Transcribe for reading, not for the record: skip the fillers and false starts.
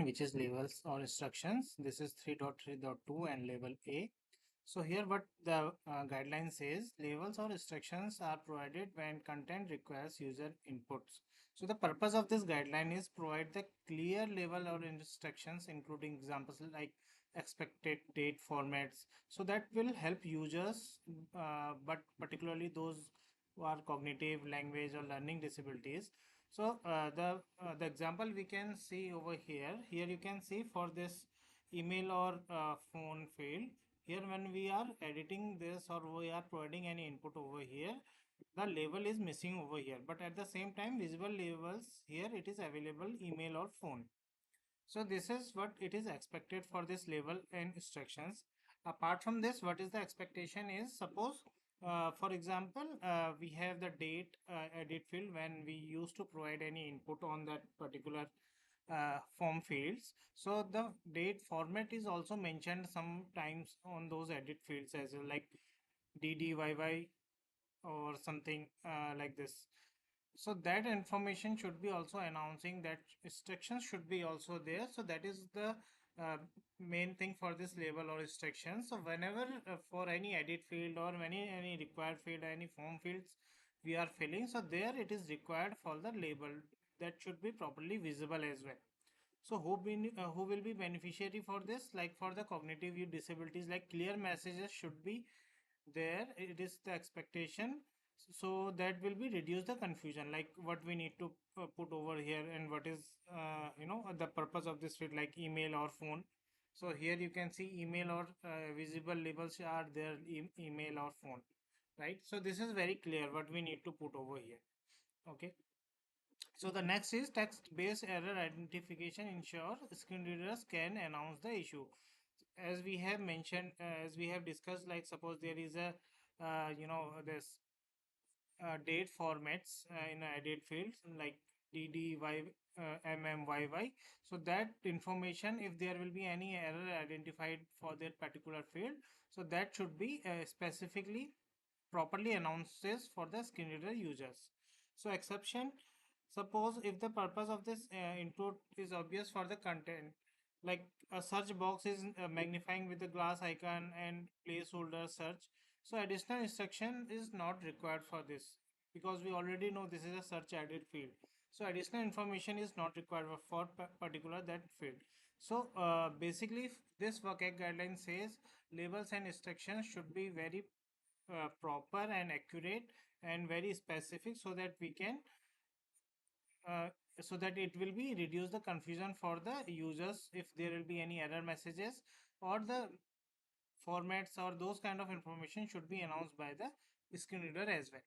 which is labels or instructions. This is 3.3.2 and label A. So here what the guideline says, labels or instructions are provided when content requires user inputs. So the purpose of this guideline is provide the clear label or instructions, including examples like expected date formats. So that will help users, but particularly those who are cognitive, language or learning disabilities. So the example we can see over here. Here you can see for this email or phone field. Here when we are editing this or we are providing any input over here, the label is missing over here, but at the same time visible labels here it is available email or phone. So this is what it is expected for this label and instructions. Apart from this, what is the expectation is, suppose for example we have the date edit field when we used to provide any input on that particular form fields. So the date format is also mentioned sometimes on those edit fields as well, like DDYY or something like this. So that information should be also announcing, that instructions should be also there. So that is the uh, main thing for this label or instructions. So whenever for any edit field or any required field, any form fields we are filling, so there it is required for the label that should be properly visible as well. So who will be beneficiary for this? Like for the cognitive disabilities, like clear messages should be there. It is the expectation. So that will be reduce the confusion, like what we need to put over here and what is the purpose of this field, like email or phone. So here you can see email or visible labels are there, email or phone, right? So this is very clear what we need to put over here. Okay. So the next is text-based error identification ensure screen readers can announce the issue. As we have mentioned, as we have discussed, like suppose there is a, this date formats in edit fields like DDY, MMYY. So that information, if there will be any error identified for that particular field, so that should be specifically properly announces for the screen reader users. So exception, suppose if the purpose of this input is obvious for the content, like a search box is magnifying with the glass icon and placeholder search. So additional instruction is not required for this, because we already know this is a search added field. So additional information is not required for particular that field. So basically this WCAG guideline says labels and instructions should be very proper and accurate and very specific, so that we can uh, so that it will be reduce the confusion for the users if there will be any error messages, or the formats or those kind of information should be announced by the screen reader as well.